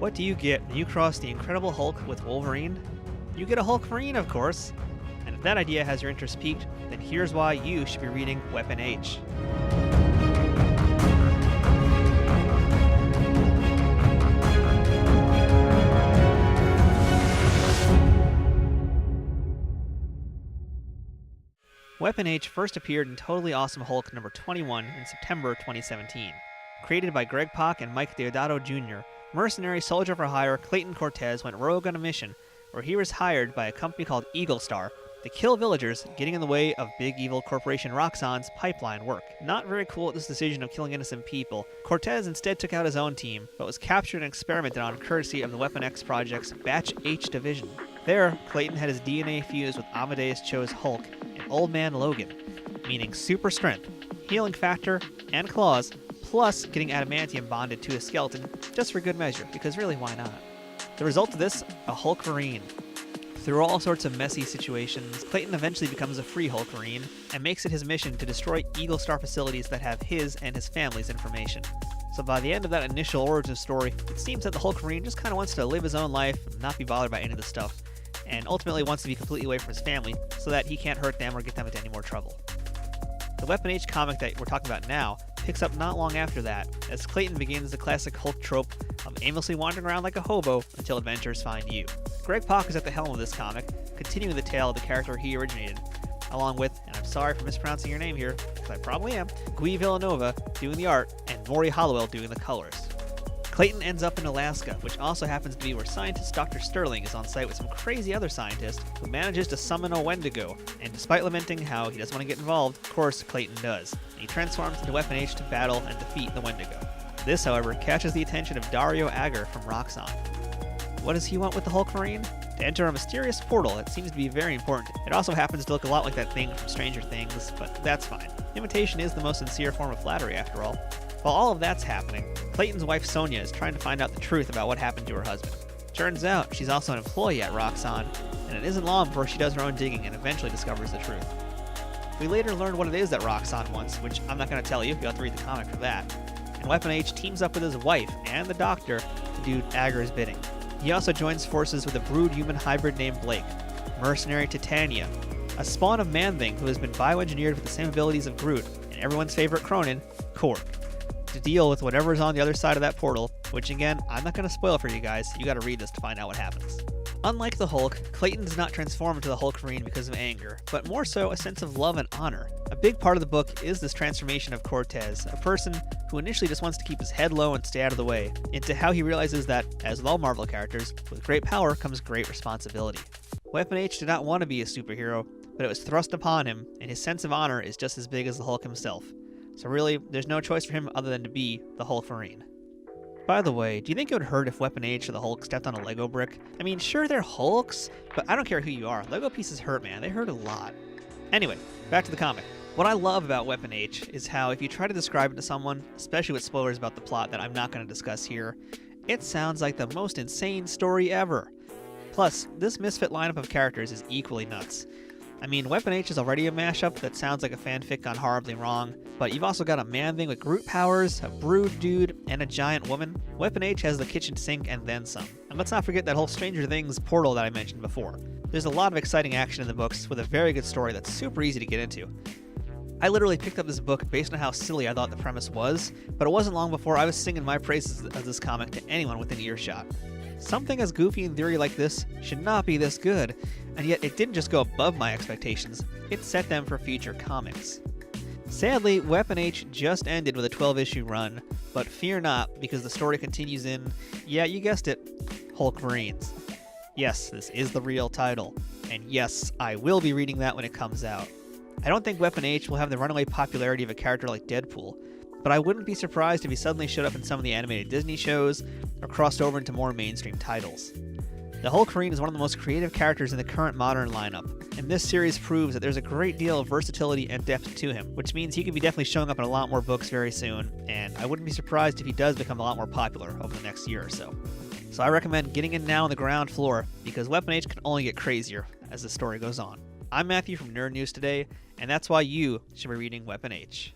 What do you get when you cross the Incredible Hulk with Wolverine? You get a Hulkverine, of course. And if that idea has your interest piqued, then here's why you should be reading Weapon H. Weapon H first appeared in Totally Awesome Hulk number 21 in September 2017. Created by Greg Pak and Mike Deodato Jr., mercenary soldier for hire Clayton Cortez went rogue on a mission where he was hired by a company called Eagle Star to kill villagers getting in the way of big evil corporation Roxxon's pipeline work. Not very cool at this decision of killing innocent people, Cortez instead took out his own team, but was captured and experimented on courtesy of the Weapon X Project's Batch H division. There, Clayton had his DNA fused with Amadeus Cho's Hulk and Old Man Logan, meaning super strength, healing factor, and claws, plus getting adamantium bonded to his skeleton, just for good measure, because really, why not? The result of this, a Hulkverine. Through all sorts of messy situations, Clayton eventually becomes a free Hulkverine, and makes it his mission to destroy Eagle Star facilities that have his and his family's information. So by the end of that initial origin story, it seems that the Hulkverine just kind of wants to live his own life, not be bothered by any of this stuff, and ultimately wants to be completely away from his family, so that he can't hurt them or get them into any more trouble. The Weapon H comic that we're talking about now picks up not long after that, as Clayton begins the classic Hulk trope of aimlessly wandering around like a hobo until adventures find you. Greg Pak is at the helm of this comic, continuing the tale of the character he originated, along with, and I'm sorry for mispronouncing your name here, because I probably am, Guy Villanova doing the art, and Maury Hollowell doing the colors. Clayton ends up in Alaska, which also happens to be where scientist Dr. Sterling is on site with some crazy other scientist who manages to summon a Wendigo, and despite lamenting how he doesn't want to get involved, of course Clayton does. He transforms into Weapon H to battle and defeat the Wendigo. This, however, catches the attention of Dario Agger from Roxxon. What does he want with the Hulkverine? To enter a mysterious portal that seems to be very important. It also happens to look a lot like that thing from Stranger Things, but that's fine. Imitation is the most sincere form of flattery, after all. While all of that's happening, Clayton's wife Sonia is trying to find out the truth about what happened to her husband. Turns out she's also an employee at Roxxon, and it isn't long before she does her own digging and eventually discovers the truth. We later learn what it is that Roxxon wants, which I'm not going to tell you, you'll have to read the comic for that. And Weapon H teams up with his wife and the Doctor to do Agger's bidding. He also joins forces with a brood-human hybrid named Blake, mercenary Titania, a spawn of Man-Thing who has been bioengineered with the same abilities of Groot, and everyone's favorite Cronin, Korg, to deal with whatever is on the other side of that portal, which again, I'm not going to spoil for you guys, you gotta read this to find out what happens. Unlike the Hulk, Clayton does not transform into the Hulkverine because of anger, but more so a sense of love and honor. A big part of the book is this transformation of Cortez, a person who initially just wants to keep his head low and stay out of the way, into how he realizes that, as with all Marvel characters, with great power comes great responsibility. Weapon H did not want to be a superhero, but it was thrust upon him, and his sense of honor is just as big as the Hulk himself. So really, there's no choice for him other than to be the Hulkverine. By the way, do you think it would hurt if Weapon H or the Hulk stepped on a Lego brick? I mean, sure, they're Hulks, but I don't care who you are. Lego pieces hurt, man. They hurt a lot. Anyway, back to the comic. What I love about Weapon H is how if you try to describe it to someone, especially with spoilers about the plot that I'm not going to discuss here, it sounds like the most insane story ever. Plus, this misfit lineup of characters is equally nuts. I mean, Weapon H is already a mashup that sounds like a fanfic gone horribly wrong, but you've also got a Man-Thing with Groot powers, a brood dude, and a giant woman. Weapon H has the kitchen sink and then some. And let's not forget that whole Stranger Things portal that I mentioned before. There's a lot of exciting action in the books with a very good story that's super easy to get into. I literally picked up this book based on how silly I thought the premise was, but it wasn't long before I was singing my praises of this comic to anyone within earshot. Something as goofy in theory like this should not be this good, and yet it didn't just go above my expectations, it set them for future comics. Sadly, Weapon H just ended with a 12-issue run, but fear not, because the story continues in, yeah, you guessed it, Hulkverines. Yes, this is the real title, and yes, I will be reading that when it comes out. I don't think Weapon H will have the runaway popularity of a character like Deadpool, but I wouldn't be surprised if he suddenly showed up in some of the animated Disney shows, or crossed over into more mainstream titles. The Hulkverine is one of the most creative characters in the current modern lineup, and this series proves that there's a great deal of versatility and depth to him, which means he could be definitely showing up in a lot more books very soon, and I wouldn't be surprised if he does become a lot more popular over the next year or so. So I recommend getting in now on the ground floor, because Weapon H can only get crazier as the story goes on. I'm Matthew from Nerd News Today, and that's why you should be reading Weapon H.